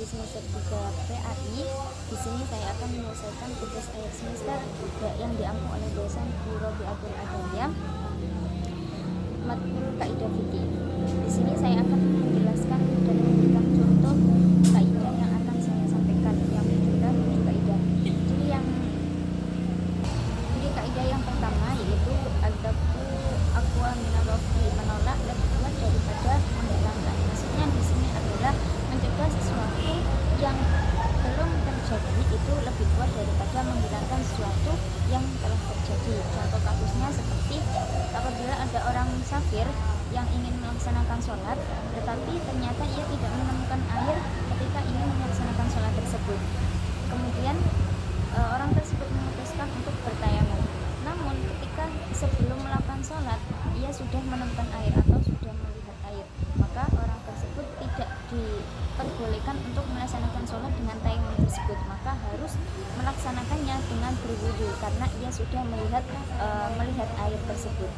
dari semester 3 PAI. Di sini saya akan menyelesaikan tugas akhir semester yang diampu oleh dosen Bu Robiatul Adawiyah, matkul kaidah fikih. Di sini saya akan menjelaskan dan memberikan contoh kaidah yang akan saya sampaikan, yang sudah menuju kaidah. Jadi kaidah yang pertama yaitu al-dafu aqwa minal rafi, menolak lebih kuat daripada menghilangkan. Maksudnya di sini adalah mencegah sesuatu yang belum terjadi itu lebih kuat daripada menghilangkan sesuatu yang telah terjadi. Contoh kasusnya seperti apabila ada orang musafir yang ingin melaksanakan sholat, tetapi ternyata ia tidak menemukan air ketika ingin melaksanakan sholat tersebut. Kemudian orang tersebut memutuskan untuk bertayamum. Namun ketika sebelum melakukan sholat ia sudah menemukan air atau sudah melihat air, maka orang tersebut tidak diperbolehkan untuk melaksanakan sholat dengan tayamum tersebut, maka harus melaksanakannya dengan berwudu karena ia sudah melihat air tersebut.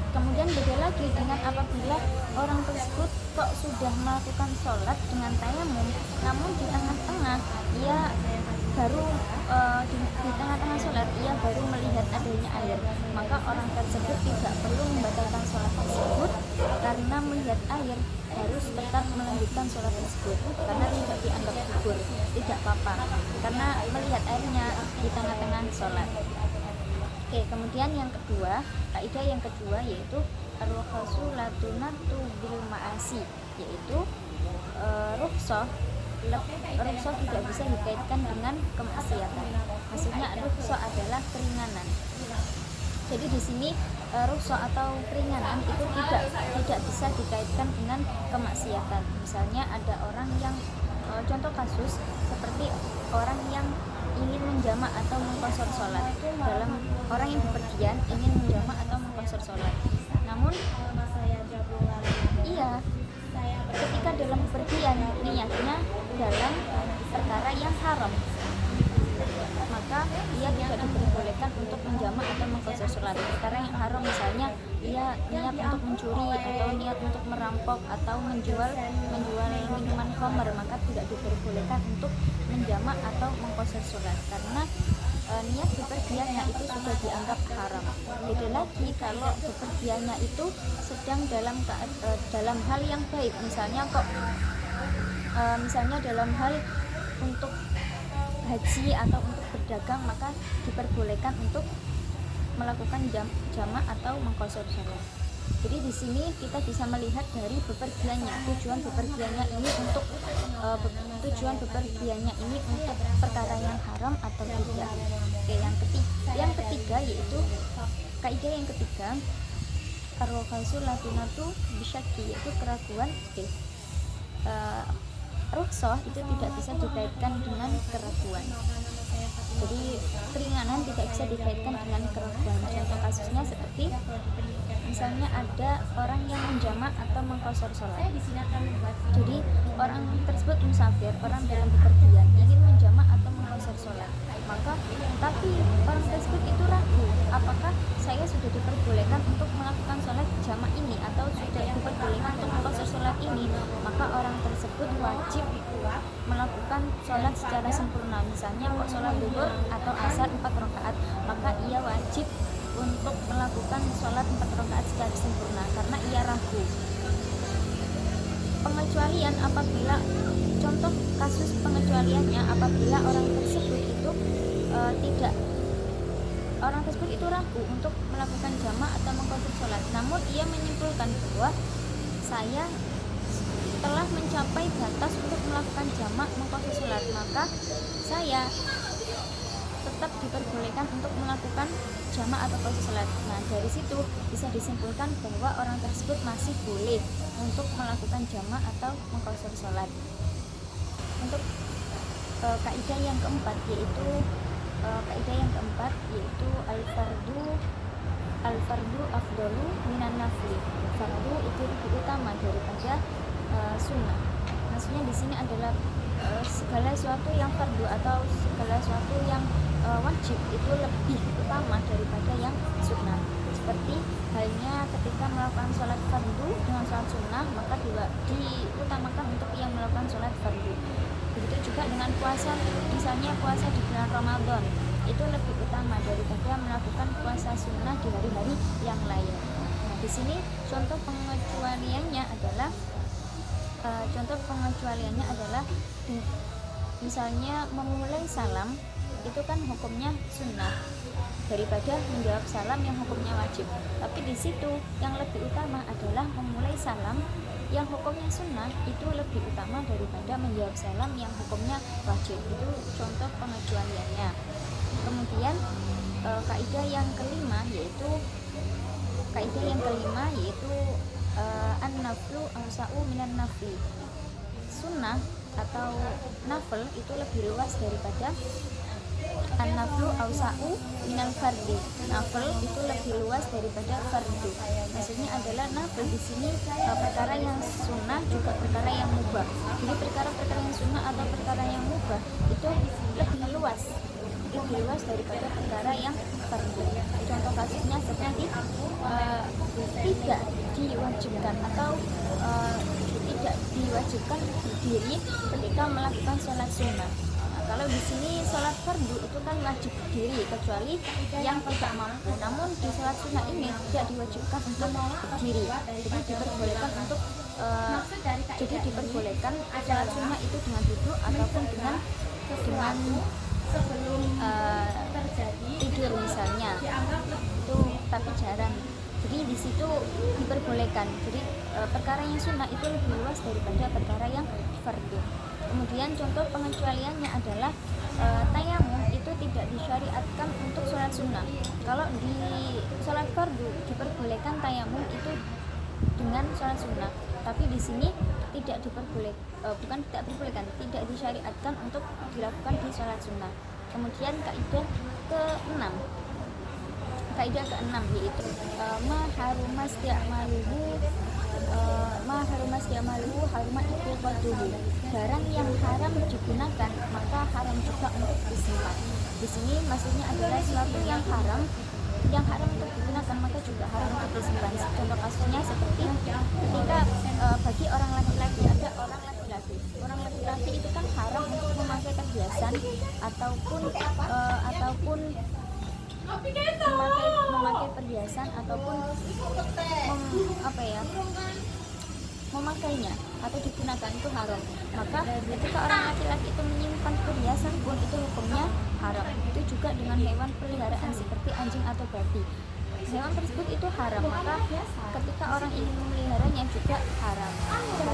Kemudian beda lagi dengan apabila orang tersebut kok sudah melakukan sholat dengan tayamum, namun di tengah-tengah ia baru di tengah-tengah sholat ia baru melihat adanya air, maka orang tersebut tidak perlu membatalkan sholat tersebut karena melihat air harus tetap melanjutkan sholat tersebut karena tidak dianggap gugur, tidak apa-apa karena melihat airnya di tengah-tengah sholat. Oke, kemudian yang kedua, kaidah yang kedua yaitu ar-rukhsatu la tunatu bil ma'asi, yaitu rukhsah tidak bisa dikaitkan dengan kemaksiatan. Maksudnya rukhsah adalah keringanan. Jadi di sini rukhsah atau keringanan itu tidak bisa dikaitkan dengan kemaksiatan. Misalnya ada orang yang contoh kasus seperti orang yang ingin menjamak atau mengqashar sholat, dalam orang yang bepergian ingin menjamak atau mengqashar sholat, namun iya ketika dalam bepergian niatnya dalam perkara yang haram, maka ia tidak diperbolehkan untuk menjamak atau mengqashar sholat. Perkara yang haram misalnya ia niat untuk mencuri atau niat untuk merampok atau menjual minuman khamr, maka tidak diperbolehkan untuk menjamak atau mengqashar sholat karena niat bepergiannya itu sudah dianggap haram. Beda lagi kalau bepergiannya itu sedang dalam hal yang baik, misalnya dalam hal untuk haji atau untuk berdagang, maka diperbolehkan untuk melakukan jamak atau mengqashar sholat. Jadi di sini kita bisa melihat dari bepergiannya, tujuan bepergiannya ini untuk perkara yang haram atau tidak. Oke, yang ketiga yaitu kaidah yang ketiga ar-rukhsatu la tunatu bisyakki, yaitu keraguan. Rukhsah itu tidak bisa dikaitkan dengan keraguan. Jadi keringanan tidak bisa dikaitkan dengan keraguan. Contoh kasusnya seperti misalnya ada orang yang menjamak atau mengqashar sholat. Jadi orang tersebut musafir, orang dalam bepergian ingin menjamak atau mengqashar sholat, maka tapi orang tersebut itu ragu apakah saya sudah diperbolehkan untuk melakukan sholat jamak ini atau sudah diperbolehkan untuk mengqashar sholat ini, maka orang tersebut wajib melakukan sholat secara sempurna. Misalnya kok sholat zuhur atau asar 4 rakaat, maka ia wajib untuk melakukan sholat 4 rakaat secara sempurna karena ia ragu. Pengecualian apabila contoh kasus pengecualiannya apabila orang tersebut itu ragu untuk melakukan jamak atau mengqashar sholat, namun ia menyimpulkan bahwa saya telah mencapai batas untuk melakukan jamak mengqashar sholat, maka saya tetap diperbolehkan untuk melakukan jamak atau qashar sholat. Nah, dari situ bisa disimpulkan bahwa orang tersebut masih boleh untuk melakukan jamak atau mengqashar sholat. Untuk kaidah yang keempat yaitu al-fardu afdalu minan nafli. Fardu itu lebih utama daripada sunnah. Maksudnya di sini adalah segala sesuatu yang fardu atau segala sesuatu yang wajib itu lebih utama daripada yang sunnah. Seperti halnya ketika melakukan sholat fardu dengan sholat sunnah, maka diutamakan untuk yang melakukan sholat fardu. Begitu juga dengan puasa, misalnya puasa di bulan Ramadan, itu lebih utama daripada melakukan puasa sunnah di hari-hari yang lain. Nah, di sini contoh pengecualiannya adalah misalnya memulai salam itu kan hukumnya sunnah daripada menjawab salam yang hukumnya wajib. Tapi di situ yang lebih utama adalah memulai salam yang hukumnya sunnah itu lebih utama daripada menjawab salam yang hukumnya wajib. Itu contoh pengecualiannya. Kemudian kaidah yang kelima yaitu an-naflu awsa'u minan nafli. Sunnah atau nafil itu lebih luas daripada an-naflu awsa'u minal fardi. Nafil itu lebih luas daripada fardu. Maksudnya adalah nafil di sini perkara yang sunnah juga perkara yang mubah. Jadi perkara-perkara yang sunnah atau perkara yang mubah itu lebih luas daripada perkara yang fardu. Contoh kasusnya seperti tidak diwajibkan atau tidak diwajibkan diri ketika melakukan sholat sunnah. Nah, kalau di sini sholat fardu itu kan wajib berdiri kecuali yang tidak mampu. Namun di sholat sunnah ini tidak diwajibkan untuk berdiri. Jadi diperbolehkan sholat sunnah itu dengan duduk ataupun dengan sebelum tidur misalnya. Itu tapi jarang. Jadi di situ diperbolehkan. Jadi perkara yang sunnah itu lebih luas daripada perkara yang fardu. Kemudian contoh pengecualiannya adalah tayamum itu tidak disyariatkan untuk sholat sunnah. Kalau di sholat fardu diperbolehkan tayamum itu dengan sholat sunnah. Tapi di sini tidak disyariatkan untuk dilakukan di sholat sunnah. Kemudian kaidah ke-6 yaitu ma harumas ya'maluhu haruma iqaduhu. Barang yang haram digunakan maka haram juga untuk disimpan. Di sini maksudnya adalah sesuatu yang haram untuk digunakan maka juga haram untuk disimpan. Contoh kasusnya seperti ketika bagi orang laki-laki orang laki-laki itu kan haram untuk memakai perhiasan ataupun memakai perhiasan ataupun memakainya atau digunakan itu haram. Maka ketika orang laki-laki itu menyimpan perhiasan pun itu hukumnya haram. Itu juga dengan hewan peliharaan seperti anjing atau babi. Hewan tersebut itu haram, maka ketika orang ingin memeliharanya juga haram untuk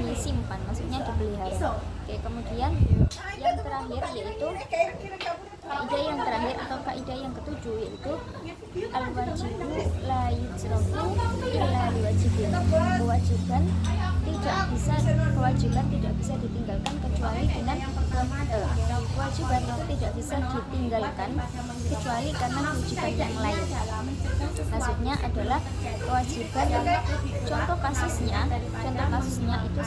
disimpan, maksudnya dipelihara. Oke, kemudian yang terakhir yaitu kaidah yang ketujuh yaitu al-wajibu la yujrafu illa liwajibin. Kewajiban tidak bisa ditinggalkan kecuali dengan kewajiban itu tidak bisa ditinggalkan kecuali karena kewajiban yang lain. Maksudnya adalah kewajiban yang contoh kasusnya itu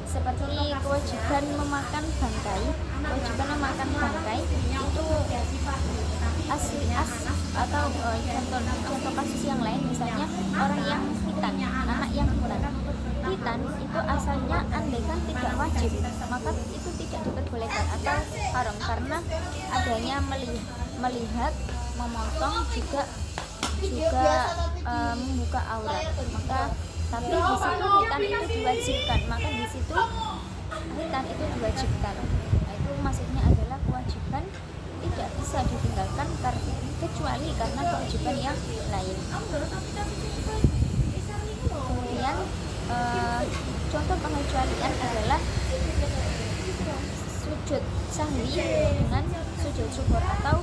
seperti kewajiban memakan bangkai itu atau contoh kasus yang lain misalnya orang yang anak yang hitan itu asalnya andaikan tidak wajib maka itu tidak diperbolehkan atau haram karena adanya melihat, memotong juga membuka aurat. Tapi di situ hitan itu diwajibkan, maka di situ hitan itu diwajibkan. Nah, itu maksudnya adalah kewajiban tidak bisa ditinggalkan kecuali karena kewajiban yang lain. Kemudian contoh pengecualian adalah sujud sahwi dengan sujud syukur, atau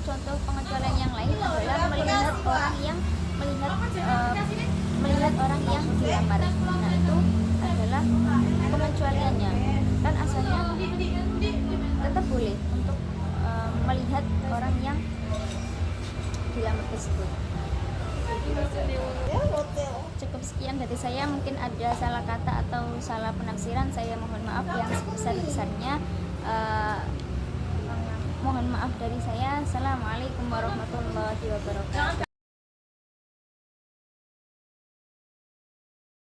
contoh pengecualian yang lain adalah melihat orang yang dilamar. Nah, itu adalah pengecualiannya. Kan asalnya tetap boleh untuk melihat orang yang dilamar tersebut. Cukup sekian dari saya, mungkin ada salah kata atau salah penafsiran, saya mohon maaf yang sebesar-besarnya. Mohon Mohon maaf dari saya. Assalamualaikum warahmatullahi wabarakatuh.